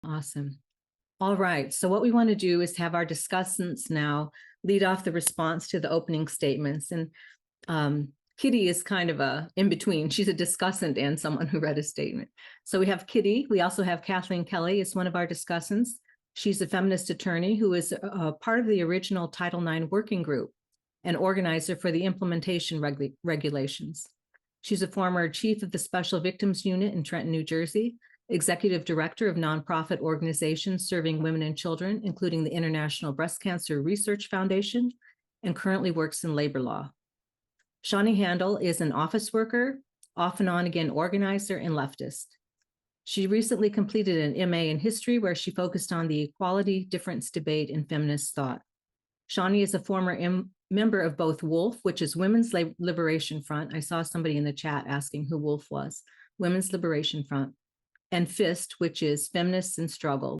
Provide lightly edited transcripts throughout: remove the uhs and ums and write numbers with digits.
Awesome. All right. So what we want to do is have our discussants now lead off the response to the opening statements. And Kitty is kind of a in between. She's a discussant and someone who read a statement. So we have Kitty. We also have Kathleen Kelly as one of our discussants. She's a feminist attorney who is part of the original Title IX working group and organizer for the implementation regulations. She's a former chief of the Special Victims Unit in Trenton, New Jersey, executive director of nonprofit organizations serving women and children, including the International Breast Cancer Research Foundation, and currently works in labor law. Shani Handel is an office worker, off and on again organizer, and leftist. She recently completed an MA in history where she focused on the equality difference debate in feminist thought. Shani is a former member of both WOLF, which is Women's Liberation Front. I saw somebody in the chat asking who WOLF was, Women's Liberation Front, and FIST, which is Feminists in Struggle.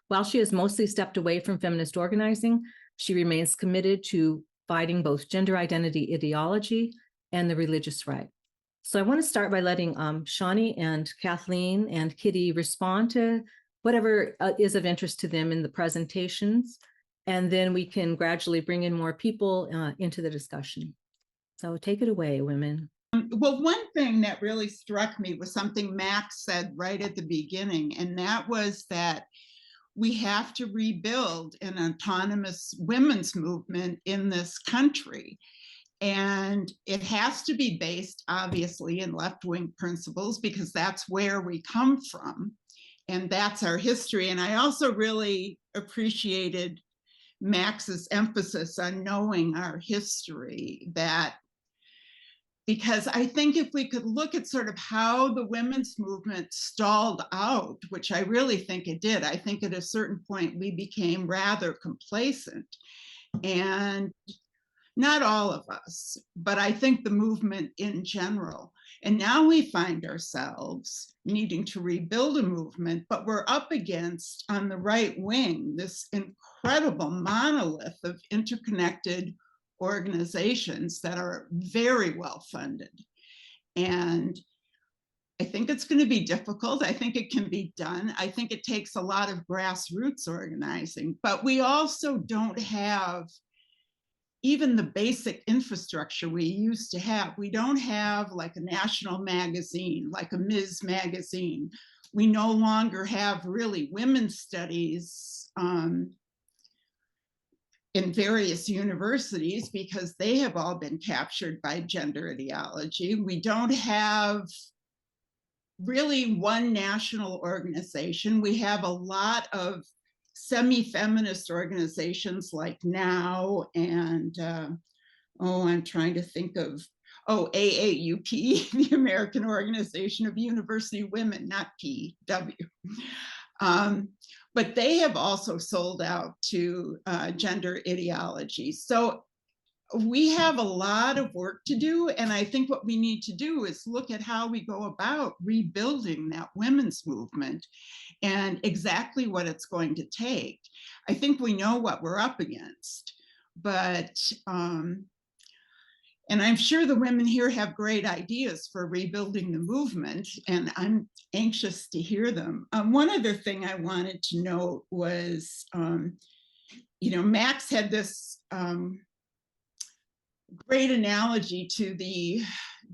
While she has mostly stepped away from feminist organizing, she remains committed to fighting both gender identity ideology and the religious right. So I want to start by letting Shani and Kathleen and Kitty respond to whatever is of interest to them in the presentations, and then we can gradually bring in more people into the discussion. So take it away, women. Well, one thing that really struck me was something Max said right at the beginning, and that was that we have to rebuild an autonomous women's movement in this country. And it has to be based, obviously, in left-wing principles, because that's where we come from. And that's our history. And I also really appreciated Max's emphasis on knowing our history, that because I think if we could look at sort of how the women's movement stalled out, which I really think it did, I think at a certain point we became rather complacent. And not all of us, but I think the movement in general. And now we find ourselves needing to rebuild a movement, but we're up against, on the right wing, this incredible monolith of interconnected organizations that are very well funded. And I think it's going to be difficult. I think it can be done. I think it takes a lot of grassroots organizing, but we also don't have even the basic infrastructure we used to have. We don't have like a national magazine, like a Ms. magazine. We no longer have really women's studies in various universities because they have all been captured by gender ideology. We don't have really one national organization. We have a lot of semi-feminist organizations like NOW and, I'm trying to think of, AAUP, the American Organization of University Women, not PW. But they have also sold out to gender ideology. So we have a lot of work to do. And I think what we need to do is look at how we go about rebuilding that women's movement and exactly what it's going to take. I think we know what we're up against, but, and I'm sure the women here have great ideas for rebuilding the movement, and I'm anxious to hear them. One other thing I wanted to note was, Max had this great analogy to the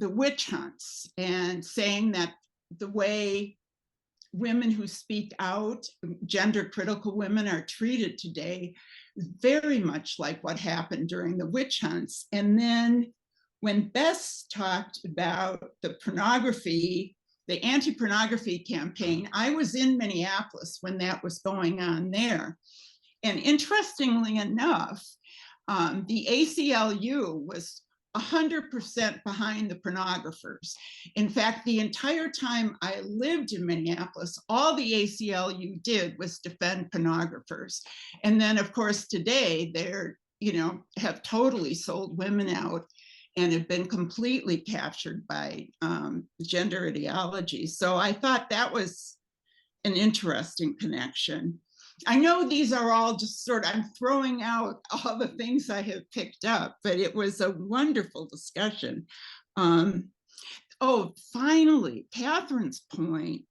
witch hunts, and saying that the way women who speak out, gender critical women, are treated today very much like what happened during the witch hunts. And then when Bess talked about the pornography, the anti-pornography campaign, I was in Minneapolis when that was going on there. And interestingly enough, the ACLU was 100% behind the pornographers. In fact, the entire time I lived in Minneapolis, all the ACLU did was defend pornographers. And then, of course, today they're, have totally sold women out and have been completely captured by gender ideology. So I thought that was an interesting connection. I know these are all just I'm throwing out all the things I have picked up, but it was a wonderful discussion. Finally, Katherine's point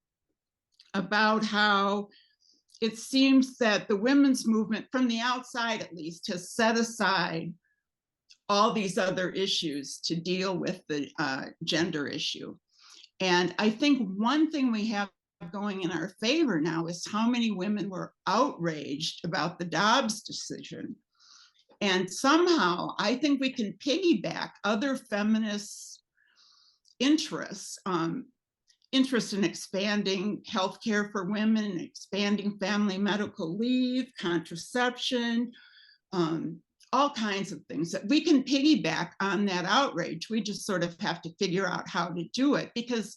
about how it seems that the women's movement, from the outside at least, has set aside all these other issues to deal with the gender issue. And I think one thing we have going in our favor now is how many women were outraged about the Dobbs decision. And somehow I think we can piggyback other feminist interests, interest in expanding healthcare for women, expanding family medical leave, contraception, all kinds of things that we can piggyback on that outrage. We just sort of have to figure out how to do it, because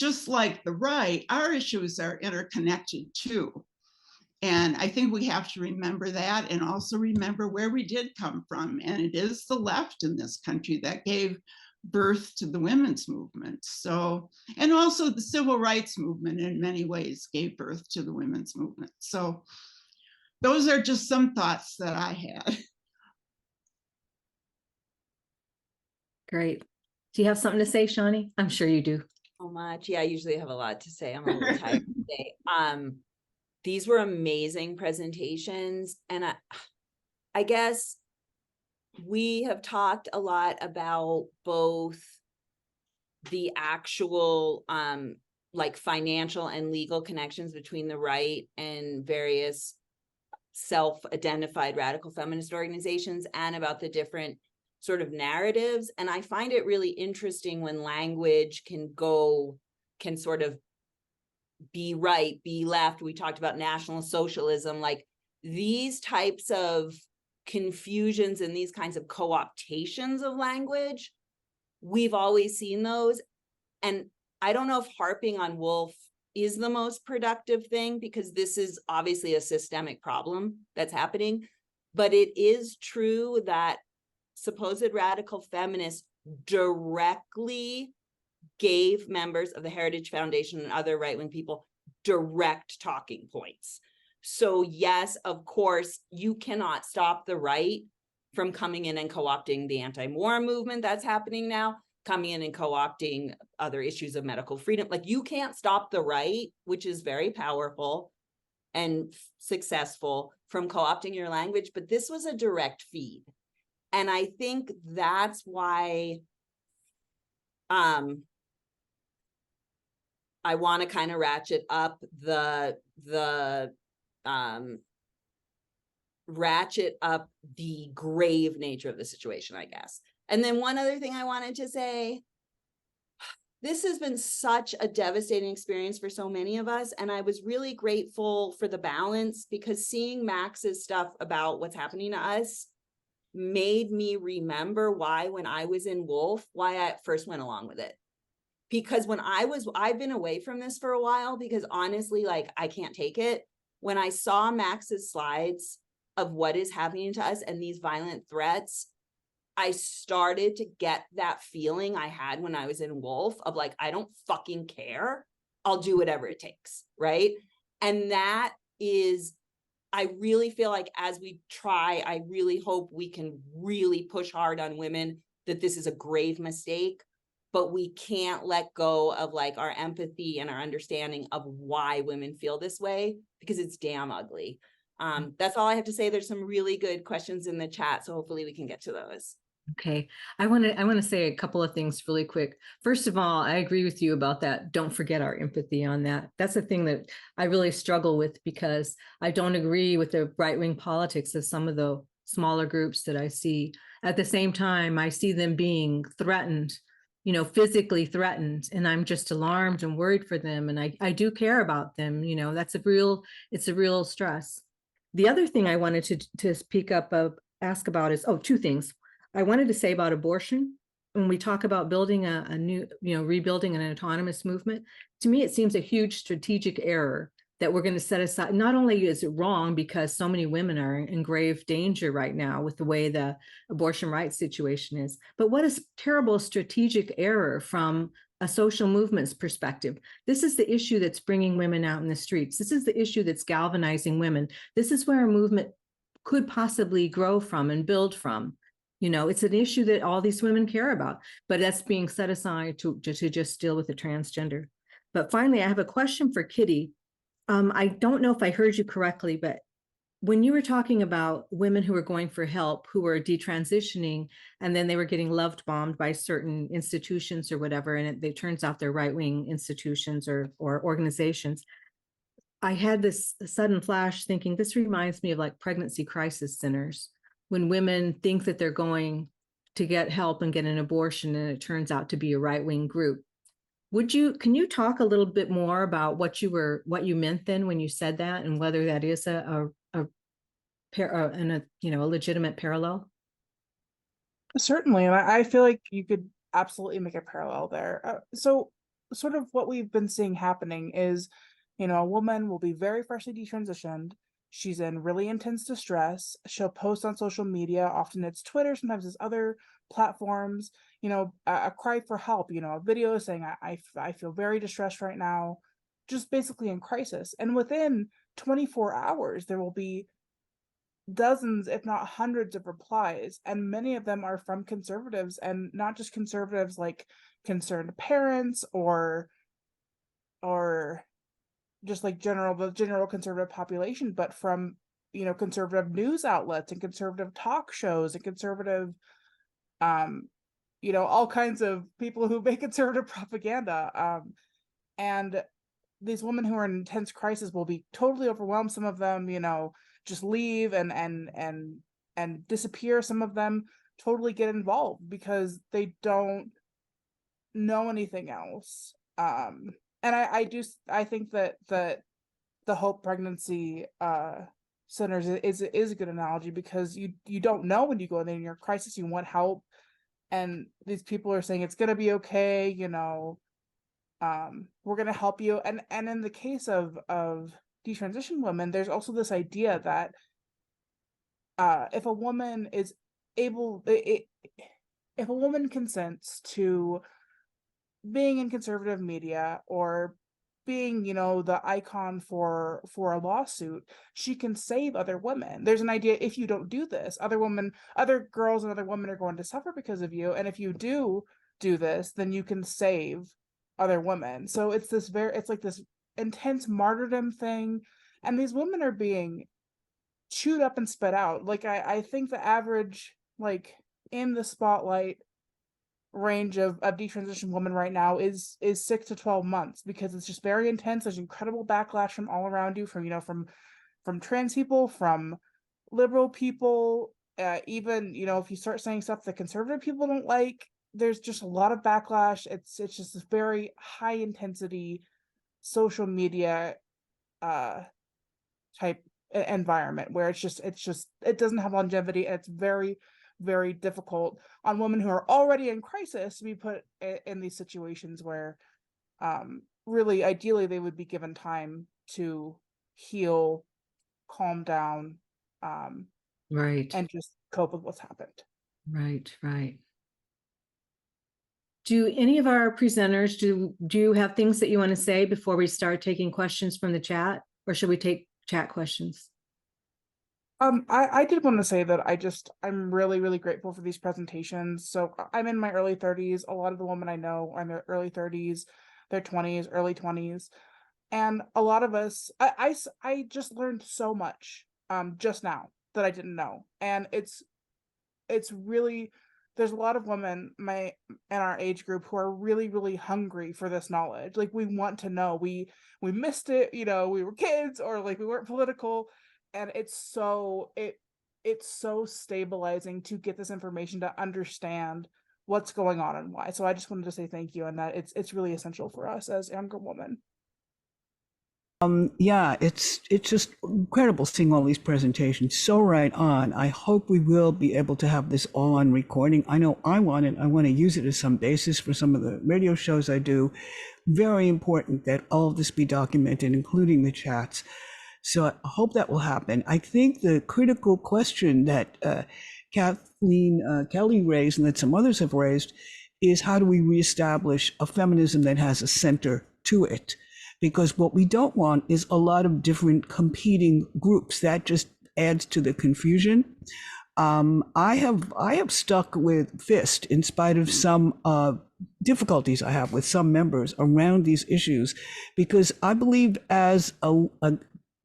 just like the right, our issues are interconnected too. And I think we have to remember that, and also remember where we did come from. And it is the left in this country that gave birth to the women's movement. So, and also the civil rights movement in many ways gave birth to the women's movement. So those are just some thoughts that I had. Great. Do you have something to say, Shani? I'm sure you do. So much. Yeah, I usually have a lot to say. I'm a little tired today. These were amazing presentations. And I guess we have talked a lot about both the actual like financial and legal connections between the right and various self-identified radical feminist organizations, and about the different sort of narratives. And I find it really interesting when language can sort of be right, be left. We talked about National Socialism, like these types of confusions and these kinds of co-optations of language. We've always seen those. And I don't know if harping on Woolf is the most productive thing, because this is obviously a systemic problem that's happening. But it is true that supposed radical feminists directly gave members of the Heritage Foundation and other right-wing people direct talking points. So yes, of course, you cannot stop the right from coming in and co-opting the anti-war movement that's happening now, coming in and co-opting other issues of medical freedom. Like, you can't stop the right, which is very powerful and successful, from co-opting your language, but this was a direct feed. And I think that's why I want to kind of ratchet up the grave nature of the situation, I guess. And then one other thing I wanted to say, this has been such a devastating experience for so many of us. And I was really grateful for the balance, because seeing Max's stuff about what's happening to us made me remember why, when I was in Wolf, why I first went along with it. Because when I've been away from this for a while, because honestly, like, I can't take it. When I saw Max's slides of what is happening to us and these violent threats, I started to get that feeling I had when I was in Wolf of like, I don't fucking care. I'll do whatever it takes, right? And that is, I really feel like as we try, I really hope we can really push hard on women that this is a grave mistake, but we can't let go of like our empathy and our understanding of why women feel this way, because it's damn ugly. That's all I have to say. There's some really good questions in the chat, so hopefully we can get to those. Okay, I want to say a couple of things really quick. First of all, I agree with you about that. Don't forget our empathy on that. That's the thing that I really struggle with, because I don't agree with the right-wing politics of some of the smaller groups that I see. At the same time, I see them being threatened, you know, physically threatened, and I'm just alarmed and worried for them. And I do care about them. You know, it's a real stress. The other thing I wanted to speak up of, ask about is, two things. I wanted to say about abortion. When we talk about building a new, rebuilding an autonomous movement, to me, it seems a huge strategic error that we're going to set aside. Not only is it wrong because so many women are in grave danger right now with the way the abortion rights situation is, but what a terrible strategic error from a social movement's perspective. This is the issue that's bringing women out in the streets. This is the issue that's galvanizing women. This is where a movement could possibly grow from and build from. You know, it's an issue that all these women care about, but that's being set aside to just deal with the transgender. But finally, I have a question for Kitty. I don't know if I heard you correctly, but when you were talking about women who were going for help, who were detransitioning, and then they were getting loved bombed by certain institutions or whatever, and it turns out they're right-wing institutions or organizations, I had this sudden flash thinking, this reminds me of like pregnancy crisis centers, when women think that they're going to get help and get an abortion, and it turns out to be a right-wing group. Can you talk a little bit more about what you meant then when you said that, and whether that is a legitimate parallel? Certainly, and I feel like you could absolutely make a parallel there. So sort of what we've been seeing happening is, a woman will be very freshly detransitioned. She's in really intense distress. She'll post on social media. Often it's Twitter, sometimes it's other platforms, a cry for help, a video saying, I feel very distressed right now, just basically in crisis. And within 24 hours, there will be dozens, if not hundreds of replies, and many of them are from conservatives, and not just conservatives like concerned parents or just like the general conservative population, but from conservative news outlets and conservative talk shows and conservative all kinds of people who make conservative propaganda, and these women who are in intense crisis will be totally overwhelmed. Some of them just leave and disappear. Some of them totally get involved because they don't know anything else. And I think that the Hope Pregnancy Centers is a good analogy, because you don't know when you go in there in your crisis, you want help, and these people are saying it's gonna be okay, we're gonna help you. And in the case of detransition women, there's also this idea that if a woman is if a woman consents to being in conservative media or being the icon for a lawsuit, she can save other women. There's an idea, if you don't do this, other girls and other women are going to suffer because of you, and if you do this, then you can save other women. So it's like this intense martyrdom thing, and these women are being chewed up and spit out. Like I think the average, like, in the spotlight range of detransition women right now is 6 to 12 months, because it's just very intense. There's incredible backlash from all around you, from trans people, from liberal people, even if you start saying stuff that conservative people don't like, there's just a lot of backlash. It's just this very high intensity social media type environment where it doesn't have longevity, and it's very, very difficult on women who are already in crisis to be put in these situations where really ideally they would be given time to heal, calm down, Right. and just cope with what's happened. Right. Do any of our presenters, do you have things that you want to say before we start taking questions from the chat, or should we take chat questions? I did want to say that I'm really, really grateful for these presentations. So I'm in my early 30s. A lot of the women I know are in their early 30s, their 20s, early 20s. And a lot of us, I just learned so much just now that I didn't know. And it's really, there's a lot of women in our age group who are really, really hungry for this knowledge. Like, we want to know. We missed it, we were kids, or like we weren't political. And it's so stabilizing to get this information, to understand what's going on and why. So I just wanted to say thank you, and that it's really essential for us as younger women. Yeah, it's just incredible seeing all these presentations. So right on. I hope we will be able to have this all on recording. I know I want it. I want to use it as some basis for some of the radio shows I do. Very important that all of this be documented, including the chats. So I hope that will happen. I think the critical question that Kathleen Kelly raised, and that some others have raised, is how do we reestablish a feminism that has a center to it? Because what we don't want is a lot of different competing groups. That just adds to the confusion. I have stuck with FIST in spite of some difficulties I have with some members around these issues, because I believe as a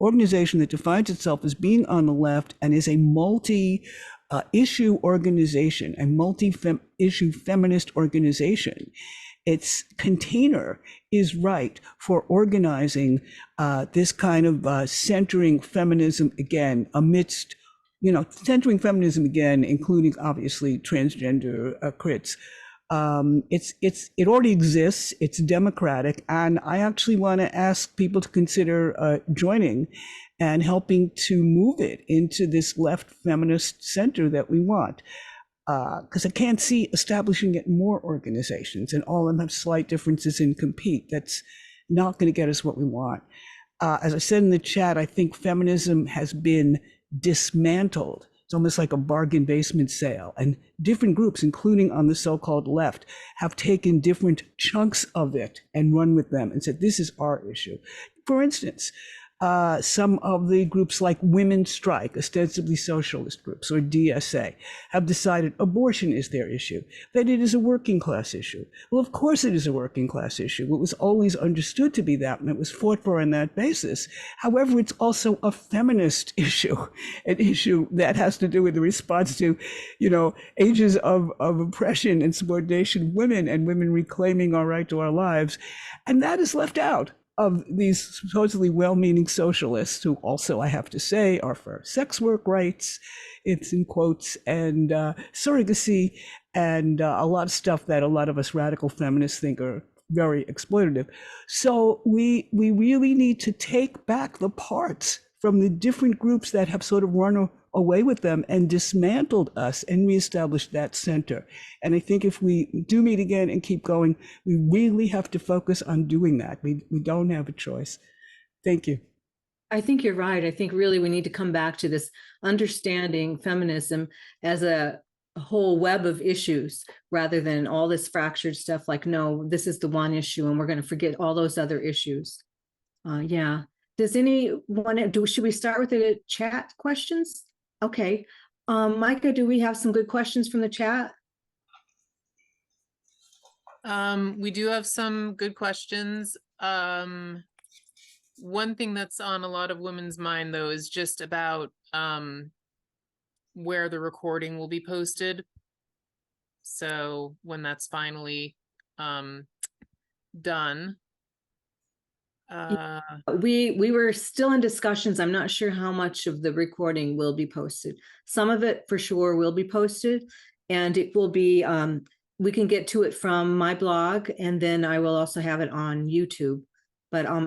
organization that defines itself as being on the left and is a multi-issue organization, a multi-issue feminist organization, its container is right for organizing this kind of centering feminism again amidst, centering feminism again, including obviously transgender crits. It already exists. It's democratic, and I actually want to ask people to consider joining and helping to move it into this left feminist center that we want. Because I can't see establishing it more organizations, and all of them have slight differences and compete. That's not going to get us what we want. As I said in the chat, I think feminism has been dismantled. It's almost like a bargain basement sale, and different groups, including on the so-called left, have taken different chunks of it and run with them and said, this is our issue. For instance, some of the groups like Women's Strike, ostensibly socialist groups, or DSA, have decided abortion is their issue, that it is a working class issue. Well, of course it is a working class issue. It was always understood to be that, and it was fought for on that basis. However, it's also a feminist issue, an issue that has to do with the response to, ages of oppression and subordination of women, and women reclaiming our right to our lives. And that is left out of these supposedly well-meaning socialists, who also, I have to say, are for sex work rights, it's in quotes, and surrogacy, and a lot of stuff that a lot of us radical feminists think are very exploitative. So we really need to take back the parts from the different groups that have sort of run away with them and dismantled us and reestablished that center. And I think if we do meet again and keep going, we really have to focus on doing that. We don't have a choice. Thank you. I think you're right. I think really we need to come back to this understanding feminism as a whole web of issues rather than all this fractured stuff like, no, this is the one issue and we're going to forget all those other issues. Yeah. Does anyone should we start with the chat questions? Okay. Micah, do we have some good questions from the chat? We do have some good questions. One thing that's on a lot of women's mind, though, is just about where the recording will be posted. So when that's finally done. We were still in discussions. I'm not sure how much of the recording will be posted. Some of it for sure will be posted, and it will be we can get to it from my blog, and then I will also have it on YouTube. But I'll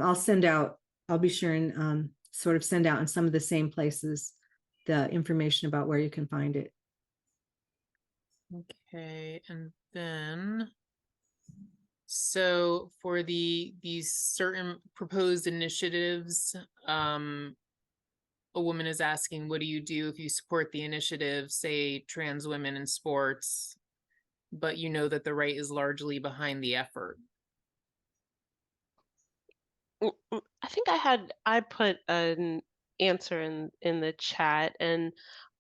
be sure and sort of send out in some of the same places the information about where you can find it. Okay, and then so for these certain proposed initiatives, a woman is asking, what do you do if you support the initiative, say trans women in sports, but you know that the right is largely behind the effort? I think I put an answer in the chat, and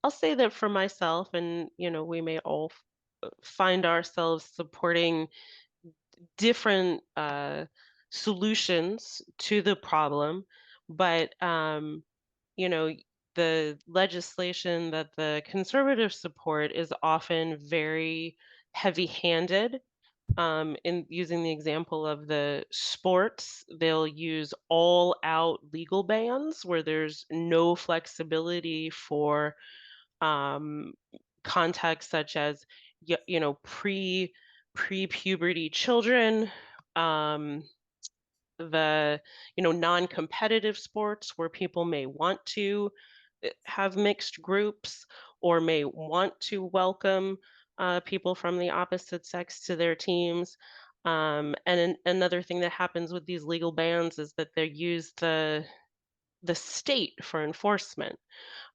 I'll say that for myself, and we may all find ourselves supporting different solutions to the problem, but the legislation that the conservatives support is often very heavy-handed. In using the example of the sports, they'll use all out legal bans where there's no flexibility for contexts such as pre-puberty children, the non-competitive sports where people may want to have mixed groups or may want to welcome people from the opposite sex to their teams. And another thing that happens with these legal bans is that they use the state for enforcement.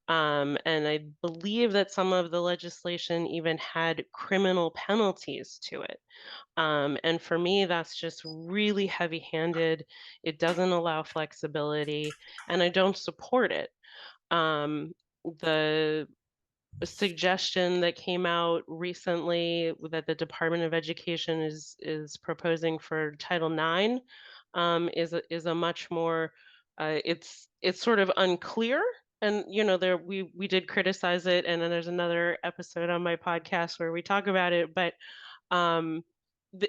And I believe that some of the legislation even had criminal penalties to it. And for me, that's just really heavy-handed. It doesn't allow flexibility, and I don't support it. The suggestion that came out recently that the Department of Education is proposing for Title IX is a much more it's sort of unclear. And there we did criticize it, and then there's another episode on my podcast where we talk about it, but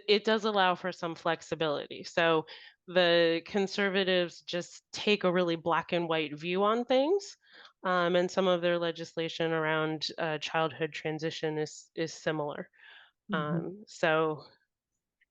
it does allow for some flexibility. So the conservatives just take a really black and white view on things, and some of their legislation around childhood transition is similar. So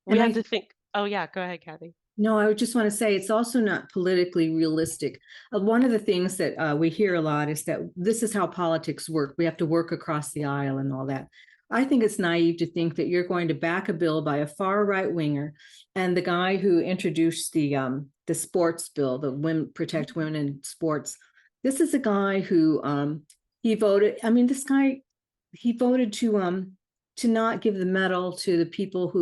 we And have to think. Oh yeah, go ahead, Kathy. No, I would just want to say it's also not politically realistic. One of the things that we hear a lot is that this is how politics work. We have to work across the aisle and all that. I think it's naive to think that you're going to back a bill by a far right winger, and the guy who introduced the sports bill, the Women Protect Women in Sports. This is a guy who he voted. I mean, this guy, he voted to not give the medal to the people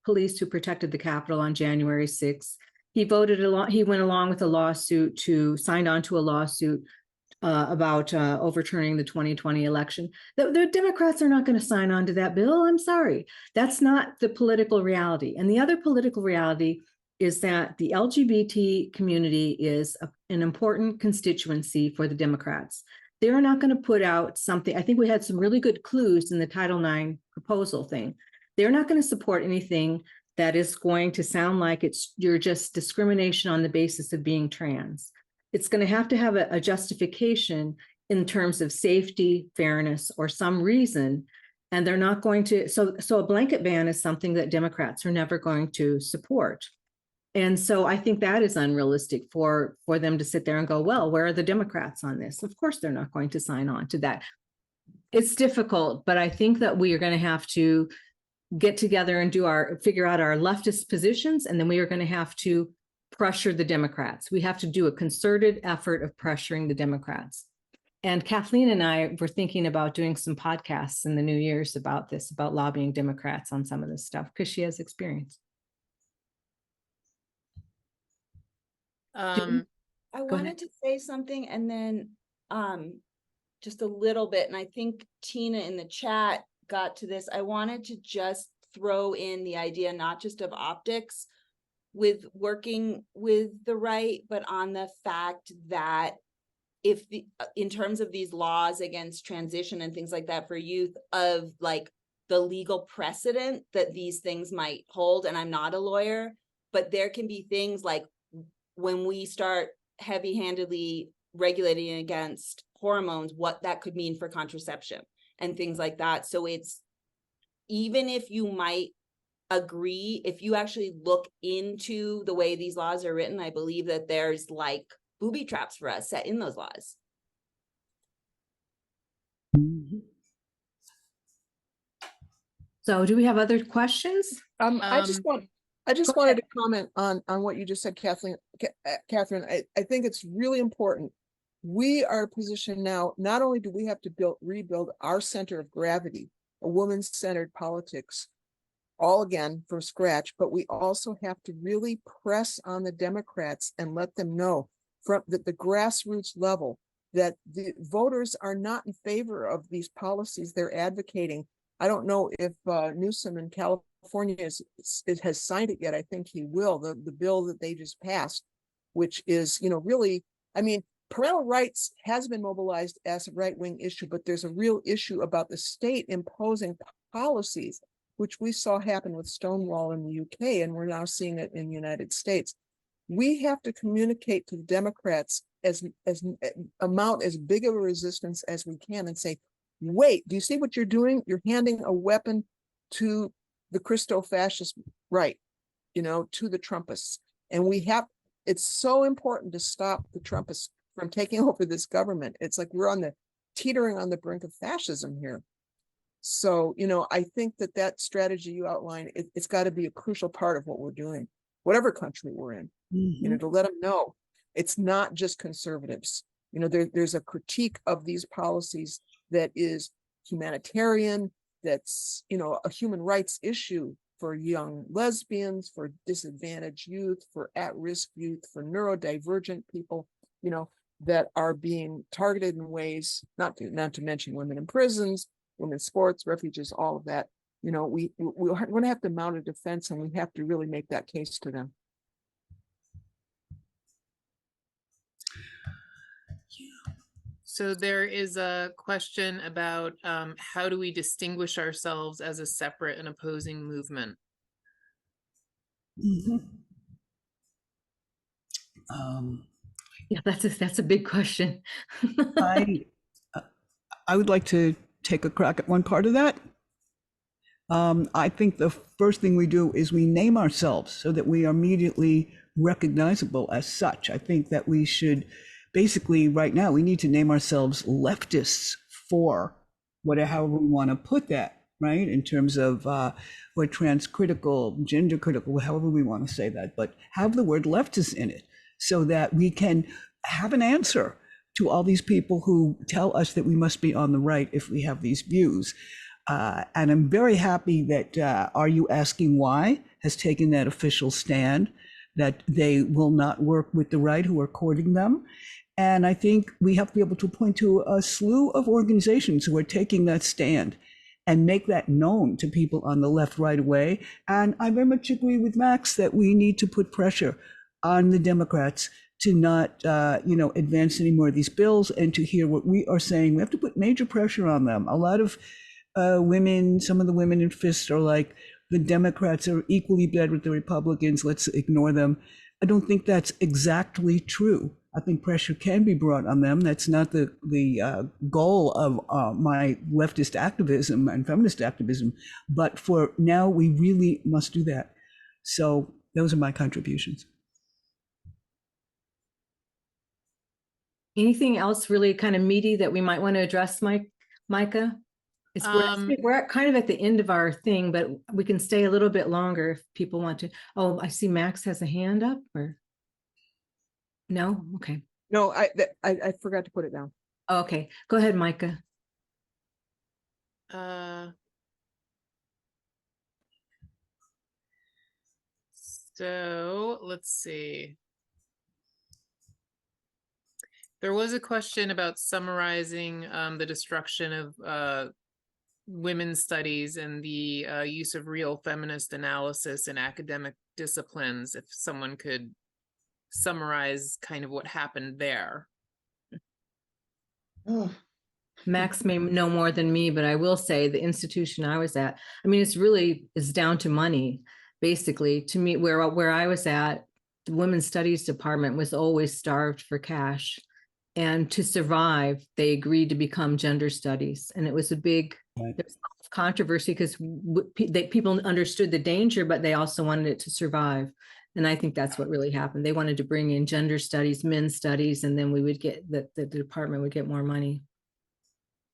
police who protected the Capitol on January 6th. He went along with signed on to a lawsuit about overturning the 2020 election. The Democrats are not going to sign on to that bill. I'm sorry. That's not the political reality. And the other political reality is that the LGBT community is an important constituency for the Democrats. They're not going to put out something. I think we had some really good clues in the Title IX proposal thing. They're not going to support anything that is going to sound like you're just discrimination on the basis of being trans. It's going to have a justification in terms of safety, fairness, or some reason. And they're not going to, so a blanket ban is something that Democrats are never going to support. And so I think that is unrealistic for them to sit there and go, well, where are the Democrats on this? Of course, they're not going to sign on to that. It's difficult, but I think that we are going to have to get together and figure out our leftist positions, and then we are going to have to pressure the Democrats. We have to do a concerted effort of pressuring the Democrats. And Kathleen and I were thinking about doing some podcasts in the New Year's about this, about lobbying Democrats on some of this stuff, because she has experience. I wanted to say something, and then just a little bit, and I think Tina in the chat got to this. I wanted to just throw in the idea not just of optics with working with the right, but on the fact that if in terms of these laws against transition and things like that for youth, of like the legal precedent that these things might hold, and I'm not a lawyer, but there can be things like when we start heavy-handedly regulating against hormones, what that could mean for contraception and things like that. So it's, even if you might agree, if you actually look into the way these laws are written, I believe that there's like booby traps for us set in those laws. So do we have other questions? I just wanted to comment on what you just said, Kathleen. Katherine, I think it's really important. We are positioned now, not only do we have to rebuild our center of gravity, a woman-centered politics, all again from scratch, but we also have to really press on the Democrats and let them know from the grassroots level that the voters are not in favor of these policies they're advocating. I don't know if Newsom in California has signed it yet. I think he will. The bill that they just passed, which is, really, I mean, parental rights has been mobilized as a right-wing issue, but there's a real issue about the state imposing policies, which we saw happen with Stonewall in the UK, and we're now seeing it in the United States. We have to communicate to the Democrats mount as big of a resistance as we can and say, wait, do you see what you're doing? You're handing a weapon to the Christo-fascist right, to the Trumpists. And it's so important to stop the Trumpists from taking over this government. It's like we're teetering on the brink of fascism here. So, I think that strategy you outlined, it's got to be a crucial part of what we're doing, whatever country we're in, to let them know it's not just conservatives. There's a critique of these policies that is humanitarian, that's, a human rights issue for young lesbians, for disadvantaged youth, for at-risk youth, for neurodivergent people. that are being targeted in ways, not to mention women in prisons, women's sports, refuges, all of that. You know, we're going to have to mount a defense, and we have to really make that case to them. So there is a question about how do we distinguish ourselves as a separate and opposing movement? Yeah, that's a big question. I would like to take a crack at one part of that. I think the first thing we do is we name ourselves so that we are immediately recognizable as such. I think that we should basically, right now, we need to name ourselves leftists for however we want to put that, right? In terms of we're transcritical, gender critical, however we want to say that, but have the word leftist in it so that we can have an answer to all these people who tell us that we must be on the right if we have these views. And I'm very happy that Are You Asking Why has taken that official stand that they will not work with the right who are courting them. And I think we have to be able to point to a slew of organizations who are taking that stand and make that known to people on the left right away. And I very much agree with Max that we need to put pressure on the Democrats to not, advance any more of these bills and to hear what we are saying. We have to put major pressure on them. A lot of women, some of the women in FIST are like, the Democrats are equally bad with the Republicans, let's ignore them. I don't think that's exactly true. I think pressure can be brought on them. That's not the goal of my leftist activism and feminist activism, but for now, we really must do that. So those are my contributions. Anything else really kind of meaty that we might want to address, Micah? We're kind of at the end of our thing, but we can stay a little bit longer if people want to. Oh, I see Max has a hand up, or no? Okay. No, I forgot to put it down. Oh, okay, go ahead, Micah. So let's see. There was a question about summarizing the destruction of women's studies and the use of real feminist analysis in academic disciplines. If someone could summarize kind of what happened there. Max may know more than me, but I will say the institution I was at, I mean, it's down to money, basically. To me, where I was at, the women's studies department was always starved for cash. And to survive, they agreed to become gender studies. And it was a big controversy because people understood the danger, but they also wanted it to survive. And I think that's what really happened. They wanted to bring in gender studies, men's studies, and then we would get the department would get more money.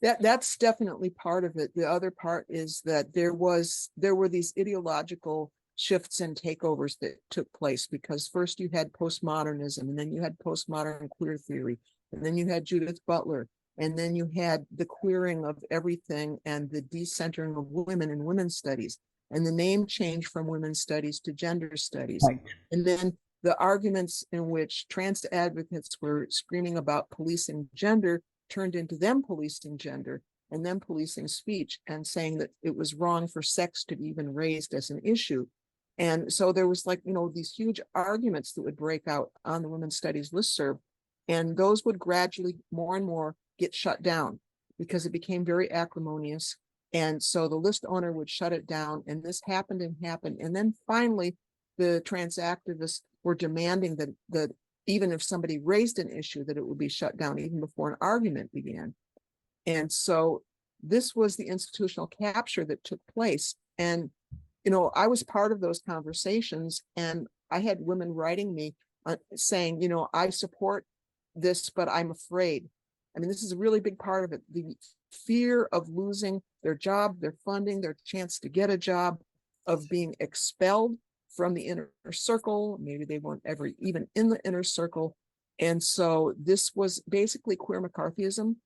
That's definitely part of it. The other part is that there were these ideological shifts and takeovers that took place, because first you had postmodernism, and then you had postmodern queer theory, and then you had Judith Butler, and then you had the queering of everything and the decentering of women in women's studies, and the name change from women's studies to gender studies. Right. And then the arguments in which trans advocates were screaming about policing gender turned into them policing gender and them policing speech and saying that it was wrong for sex to be even raised as an issue. And so there was these huge arguments that would break out on the women's studies listserv, and those would gradually more and more get shut down because it became very acrimonious. And so the list owner would shut it down, and this happened. And then finally, the trans activists were demanding that even if somebody raised an issue, that it would be shut down even before an argument began. And so this was the institutional capture that took place. And, I was part of those conversations, and I had women writing me saying, I support this, but I'm afraid. I mean, this is a really big part of it. The fear of losing their job, their funding, their chance to get a job, of being expelled from the inner circle. Maybe they weren't ever even in the inner circle. And so this was basically queer McCarthyism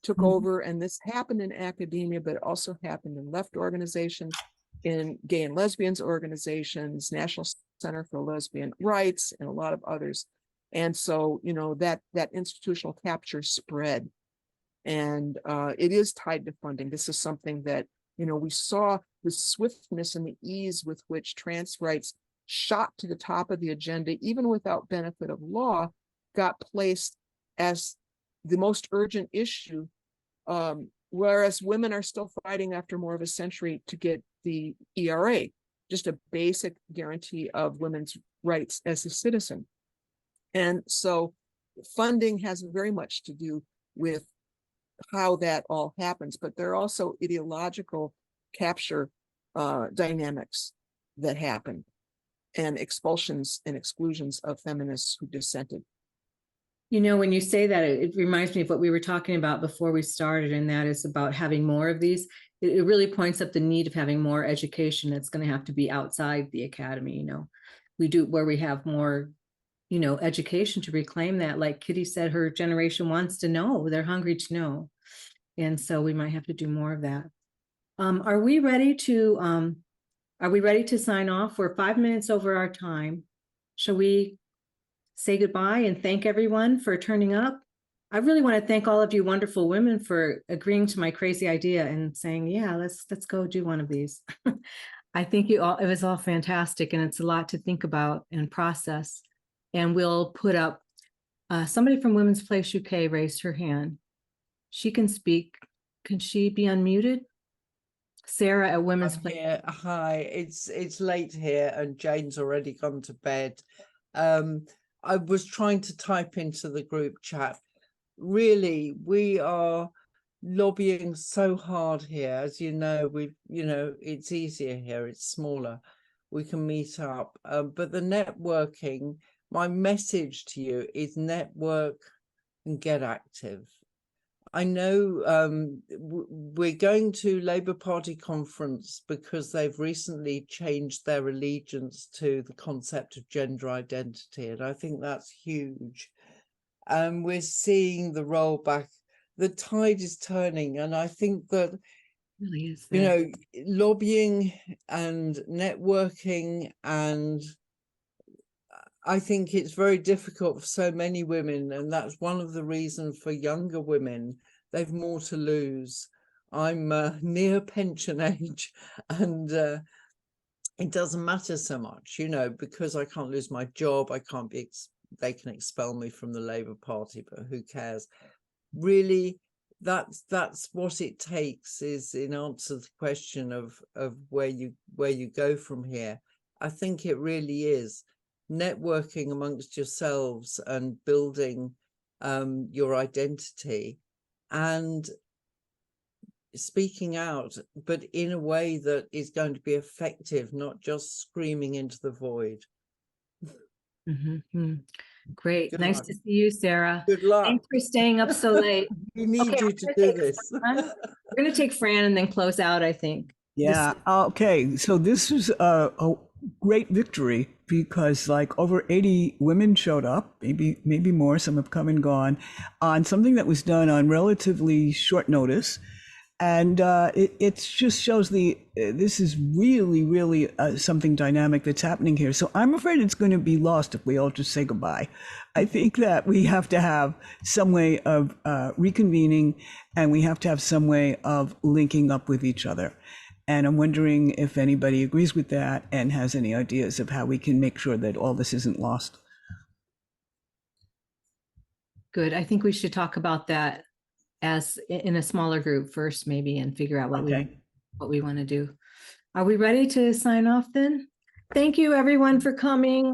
took over. And this happened in academia, but it also happened in left organizations, in gay and lesbians organizations, National Center for Lesbian Rights, and a lot of others. And so, that institutional capture spread. And it is tied to funding. This is something that, we saw the swiftness and the ease with which trans rights shot to the top of the agenda, even without benefit of law, got placed as the most urgent issue, whereas women are still fighting after more of a century to get the ERA, just a basic guarantee of women's rights as a citizen. And so funding has very much to do with how that all happens, but there are also ideological capture dynamics that happen, and expulsions and exclusions of feminists who dissented. When you say that, it reminds me of what we were talking about before we started, and that is about having more of these. It really points up the need of having more education that's going to have to be outside the academy. We do where we have more, education to reclaim that. Like Kitty said, her generation wants to know, they're hungry to know. And so we might have to do more of that. Are we ready to sign off? We're 5 minutes over our time. Shall we say goodbye and thank everyone for turning up? I really want to thank all of you wonderful women for agreeing to my crazy idea and saying, yeah, let's go do one of these. I think it was all fantastic, and it's a lot to think about and process. And we'll put up, somebody from Women's Place UK raised her hand. She can speak. Can she be unmuted? Sarah at Women's Place. Here. Hi, it's late here and Jane's already gone to bed. I was trying to type into the group chat. Really, we are lobbying so hard here. As you know, it's easier here, it's smaller. We can meet up. But the networking, my message to you is network and get active. I know we're going to Labour Party conference because they've recently changed their allegiance to the concept of gender identity, and I think that's huge. And we're seeing the rollback. The tide is turning, and I think that Really is. Lobbying and networking, and I think it's very difficult for so many women, and that's one of the reasons for younger women. They've more to lose. I'm near pension age, and it doesn't matter so much, because I can't lose my job. I can't be. They can expel me from the Labour Party, but who cares? Really, that's what it takes. Is in answer to the question of where you go from here. I think it really is networking amongst yourselves and building your identity and speaking out, but in a way that is going to be effective, not just screaming into the void. Mm-hmm. Great. Good Nice luck. to see you, Sarah. Good luck. Thanks for staying up so late. We need you to do this. We're going to take Fran and then close out, I think. Yeah. Okay. So this was a great victory because over 80 women showed up, maybe more. Some have come and gone on something that was done on relatively short notice. And it just shows this is really something dynamic that's happening here. So I'm afraid it's going to be lost if we all just say goodbye. I think that we have to have some way of reconvening, and we have to have some way of linking up with each other. And I'm wondering if anybody agrees with that and has any ideas of how we can make sure that all this isn't lost. Good. I think we should talk about that as in a smaller group first, maybe, and figure out what we want to do. Are we ready to sign off then? Thank you everyone for coming.